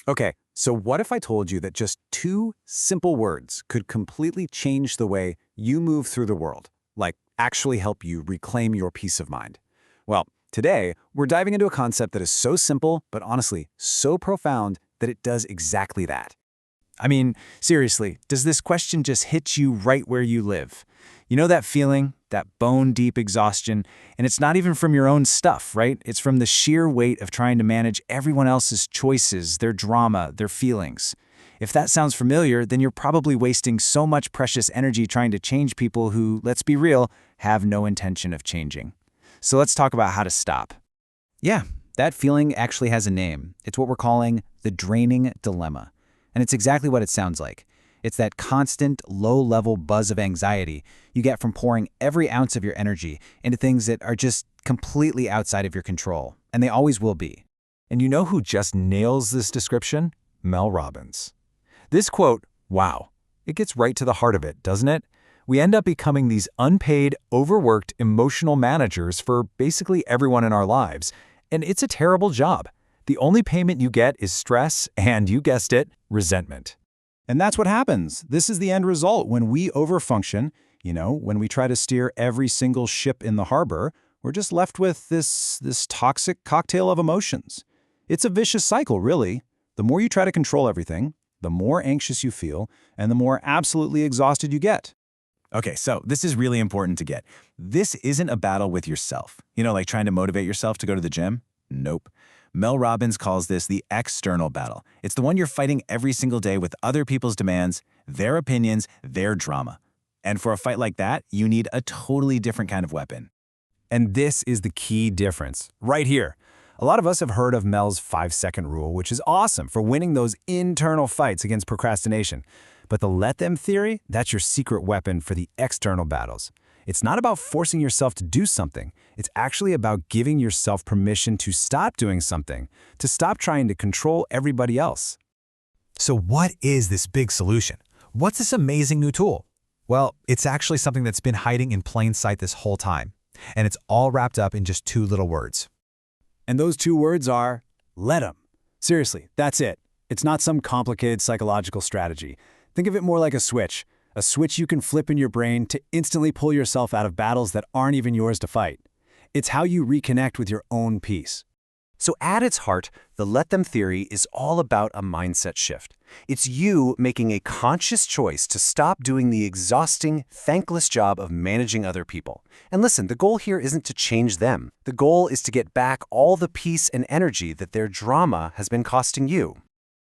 Okay, so what if I told you that just two simple words could completely change the way you move through the world, like actually help you reclaim your peace of mind? Well, today we're diving into a concept that is so simple, but honestly, so profound that it does exactly that. I mean, seriously, does this question just hit you right where you live? You know that feeling, that bone-deep exhaustion, and it's not even from your own stuff, right? It's from the sheer weight of trying to manage everyone else's choices, their drama, their feelings. If that sounds familiar, then you're probably wasting so much precious energy trying to change people who, let's be real, have no intention of changing. So let's talk about how to stop. Yeah, that feeling actually has a name. It's what we're calling the draining dilemma. And it's exactly what it sounds like. It's that constant, low-level buzz of anxiety you get from pouring every ounce of your energy into things that are just completely outside of your control, and they always will be. And you know who just nails this description? Mel Robbins. This quote, wow, it gets right to the heart of it, doesn't it? We end up becoming these unpaid, overworked emotional managers for basically everyone in our lives, and it's a terrible job. The only payment you get is stress and, you guessed it, resentment. And that's what happens. This is the end result when we overfunction. When we try to steer every single ship in the harbor, we're just left with this toxic cocktail of emotions. It's a vicious cycle, really. The more you try to control everything, the more anxious you feel, and the more absolutely exhausted you get. Okay, so this is really important to get. This isn't a battle with yourself. Like trying to motivate yourself to go to the gym? Nope. Mel Robbins calls this the external battle. It's the one you're fighting every single day with other people's demands, their opinions, their drama. And for a fight like that, you need a totally different kind of weapon. And this is the key difference, right here. A lot of us have heard of Mel's 5-second rule, which is awesome for winning those internal fights against procrastination. But the let them theory, that's your secret weapon for the external battles. It's not about forcing yourself to do something. It's actually about giving yourself permission to stop doing something, to stop trying to control everybody else. So what is this big solution? What's this amazing new tool? Well, it's actually something that's been hiding in plain sight this whole time, and it's all wrapped up in just two little words. And those two words are, let 'em. Seriously, that's it. It's not some complicated psychological strategy. Think of it more like a switch you can flip in your brain to instantly pull yourself out of battles that aren't even yours to fight. It's how you reconnect with your own peace. So at its heart, the let them theory is all about a mindset shift. It's you making a conscious choice to stop doing the exhausting, thankless job of managing other people. And listen, the goal here isn't to change them. The goal is to get back all the peace and energy that their drama has been costing you.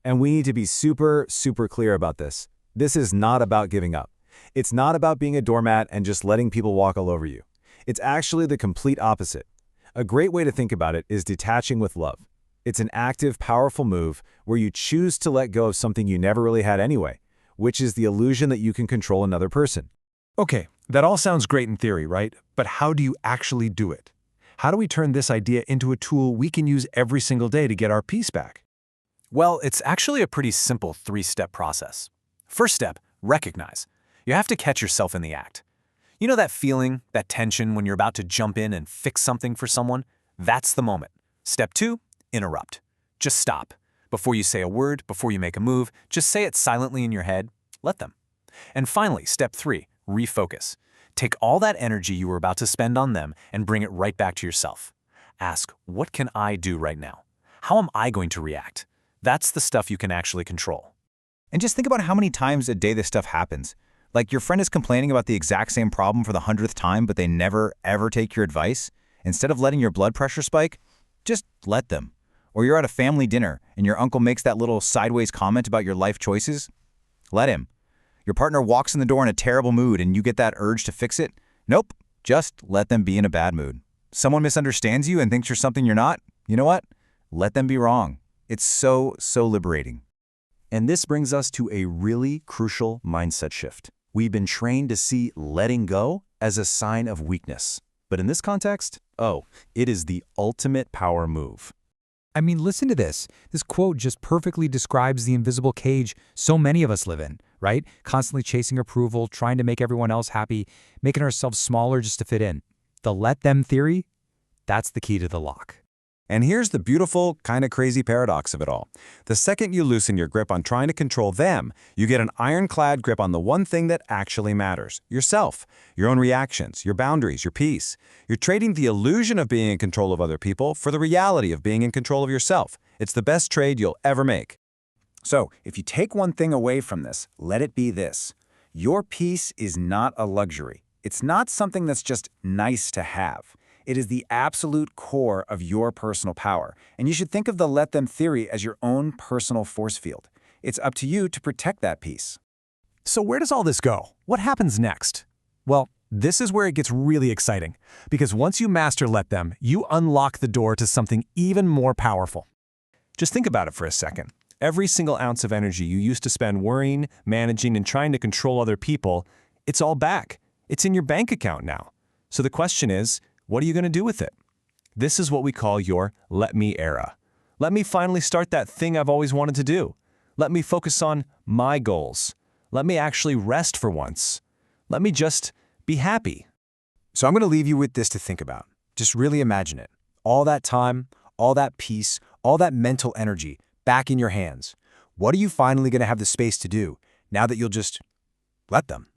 And we need to be super, super clear about this. This is not about giving up. It's not about being a doormat and just letting people walk all over you. It's actually the complete opposite. A great way to think about it is detaching with love. It's an active, powerful move where you choose to let go of something you never really had anyway, which is the illusion that you can control another person. Okay, that all sounds great in theory, right? But how do you actually do it? How do we turn this idea into a tool we can use every single day to get our peace back? Well, it's actually a pretty simple 3-step process. First step, recognize. You have to catch yourself in the act. You know that feeling, that tension when you're about to jump in and fix something for someone? That's the moment. Step 2, interrupt. Just stop. Before you say a word, before you make a move, just say it silently in your head. Let them. And finally, step 3, refocus. Take all that energy you were about to spend on them and bring it right back to yourself. Ask, what can I do right now? How am I going to react? That's the stuff you can actually control. And just think about how many times a day this stuff happens. Like your friend is complaining about the exact same problem for the 100th time, but they never, ever take your advice. Instead of letting your blood pressure spike, just let them. Or you're at a family dinner and your uncle makes that little sideways comment about your life choices. Let him. Your partner walks in the door in a terrible mood and you get that urge to fix it. Nope, just let them be in a bad mood. Someone misunderstands you and thinks you're something you're not. You know what? Let them be wrong. It's so liberating. And this brings us to a really crucial mindset shift. We've been trained to see letting go as a sign of weakness. But in this context, it is the ultimate power move. I mean, listen to this. This quote just perfectly describes the invisible cage so many of us live in, right? Constantly chasing approval, trying to make everyone else happy, making ourselves smaller just to fit in. The let them theory, that's the key to the lock. And here's the beautiful, kind of crazy paradox of it all. The second you loosen your grip on trying to control them, you get an ironclad grip on the one thing that actually matters, yourself, your own reactions, your boundaries, your peace. You're trading the illusion of being in control of other people for the reality of being in control of yourself. It's the best trade you'll ever make. So, if you take one thing away from this, let it be this. Your peace is not a luxury. It's not something that's just nice to have. It is the absolute core of your personal power, and you should think of the let them theory as your own personal force field. It's up to you to protect that peace. So where does all this go? What happens next? Well, this is where it gets really exciting, because once you master let them, you unlock the door to something even more powerful. Just think about it for a second. Every single ounce of energy you used to spend worrying, managing, and trying to control other people, it's all back. It's in your bank account now. So the question is, what are you going to do with it? This is what we call your let me era. Let me finally start that thing I've always wanted to do. Let me focus on my goals. Let me actually rest for once. Let me just be happy. So I'm going to leave you with this to think about. Just really imagine it. All that time, all that peace, all that mental energy back in your hands. What are you finally going to have the space to do now that you'll just let them?